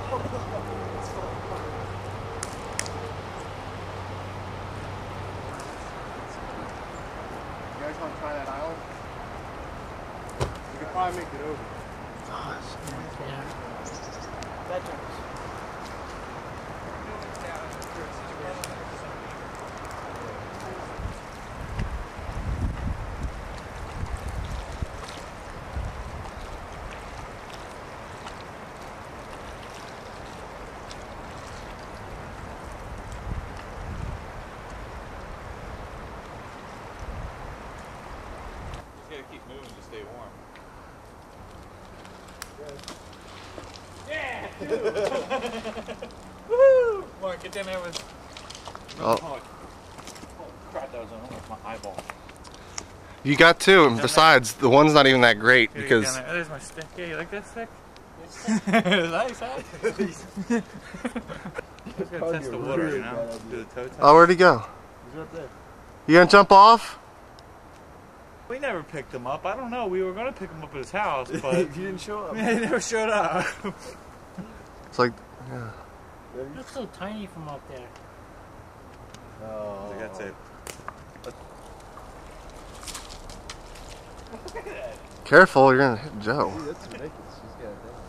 You guys want to try that island? We could probably make it over. Yeah. Veterans. Gotta keep moving to stay warm. Yeah, dude. Woo! Come on, get down there with. Oh crap, that was almost my eyeball. You got two, and besides, the one's not even that great because. Oh, there's my stick. Yeah, you like that stick? Nice, huh? Just gonna test the water, you know? Do the toe test. Oh, where'd he go? He's right there. You gonna jump off? We never picked him up. I don't know. We were gonna pick him up at his house, but He didn't show up. yeah, he never showed up. It's like, yeah. It looks so tiny from up there. Oh. That's it. Careful, you're gonna hit Joe. Dude, that's ridiculous. She's got it down.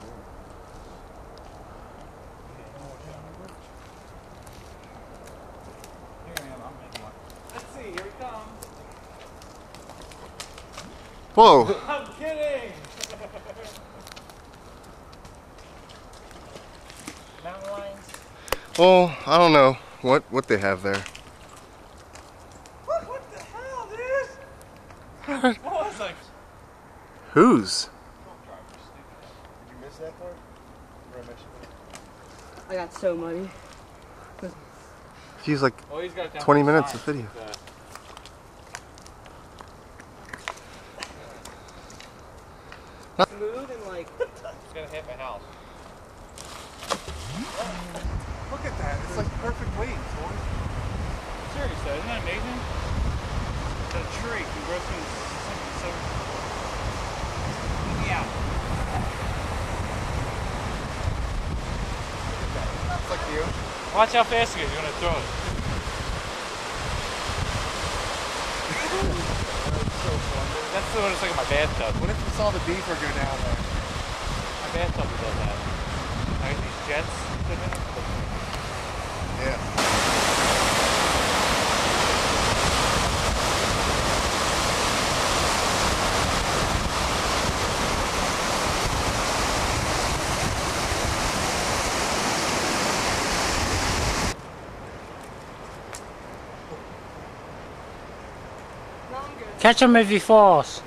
Here I am. I'm making one. Let's see. Here he comes. Whoa! I'm kidding. Mountain lions. Well, I don't know what they have there. What the hell, dude? What was like? Whose? Did you miss that part? Or I missed it? I got so muddy. He's like Oh, he's got it down 20 to the minutes side. of video. Smooth and like. It's gonna hit my house. Look at that. It's like perfect weight, boy. Serious though, isn't that amazing? The tree can grow through so. Yeah. It's like you. Watch how fast it is. You're gonna throw it. That's what it's like in my bathtub. What if you saw the beaver go down there? My bathtub does that. I got these jets put in it. Yeah. Catch him if he falls.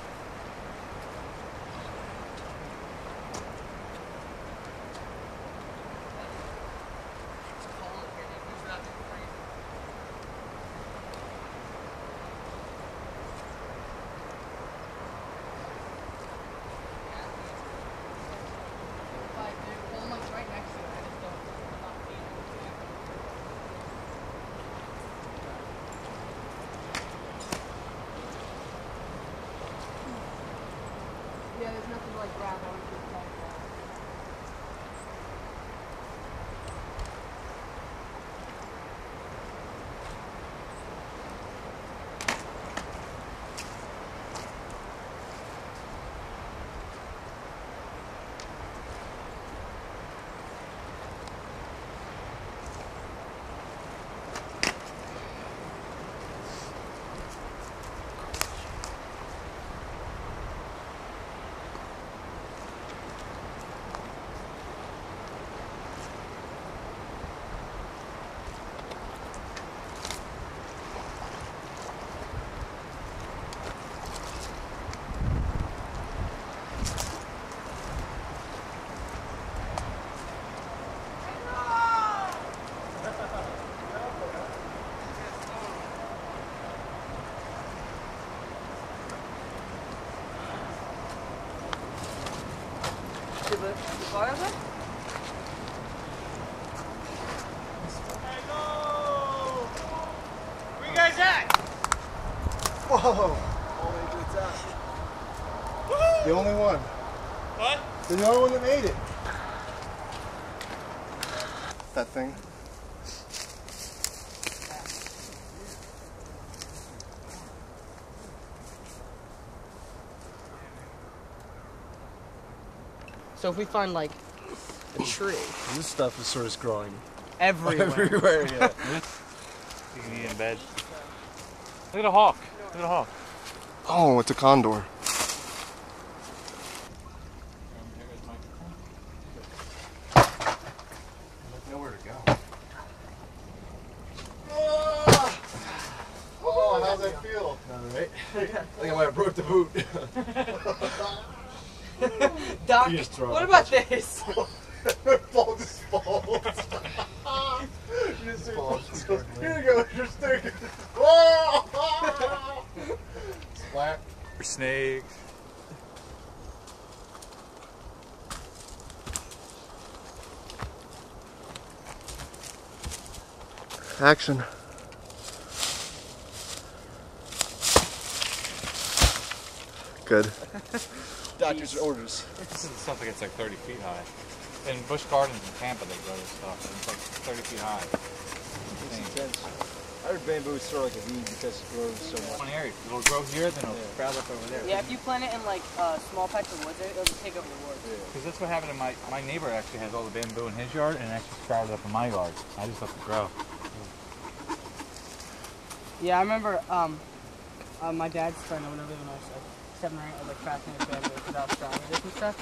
Yeah, there's nothing like grab on to protect that. The fire there? Hey, go! Where you guys at? Whoa! Only it's out. The only one. What? The only one that made it. that thing. So if we find like a tree This stuff is sort of growing everywhere. everywhere. Yeah. You can eat in bed. Look at a hawk. Look at a hawk. Oh, it's a condor. Nowhere to go. Oh, how's that feel? All right. I think I might have broke the boot. Doc, You just throw what it. about this? Ball just falls. You just falls. Here you go, you're sticking. Splat. Snake. Action. Good. Doctor's orders. This is stuff that gets like 30 feet high. In Busch Gardens in Tampa, they grow this stuff. And it's like 30 feet high. It's intense. I heard bamboo is sort of like a weed because it grows so much. One area. It'll grow here, then it'll Sprout up over there. Yeah, if you plant it in like small patch of woods, it'll just take over the woods. Because that's what happened to my neighbor actually has all the bamboo in his yard and it actually sprouted up in my yard. I just let it grow. Yeah, I remember my dad's friend, whenever when I was like 7 or 8, I was like fascinated with bamboo because I was strong with it and stuff.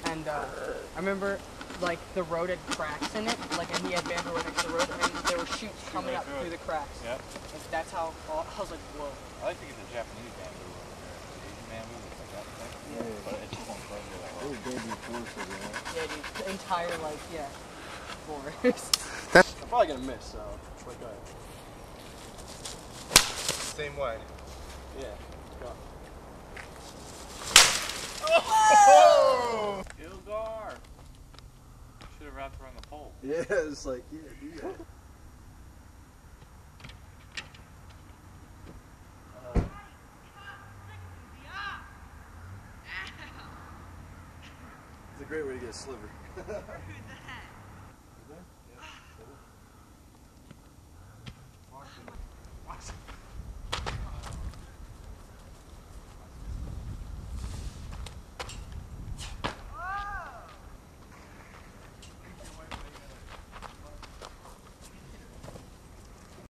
And I remember like the road had cracks in it, like, and he had bamboo right next to the road, and there were shoots coming up through the cracks. Yep. Like, that's how I was like, whoa. I like to get the Japanese bamboo over there. The Asian bamboo that's like that thing. Yeah. But it just won't grow here that well. Bamboo forest over there. Yeah, dude, the entire like, yeah, forest. I'm probably gonna miss, so but go ahead. Same way. Yeah. Go. Oh! Ilgar! Should have wrapped around the pole. Yeah, it's like, yeah, do that. It's a great way to get a sliver.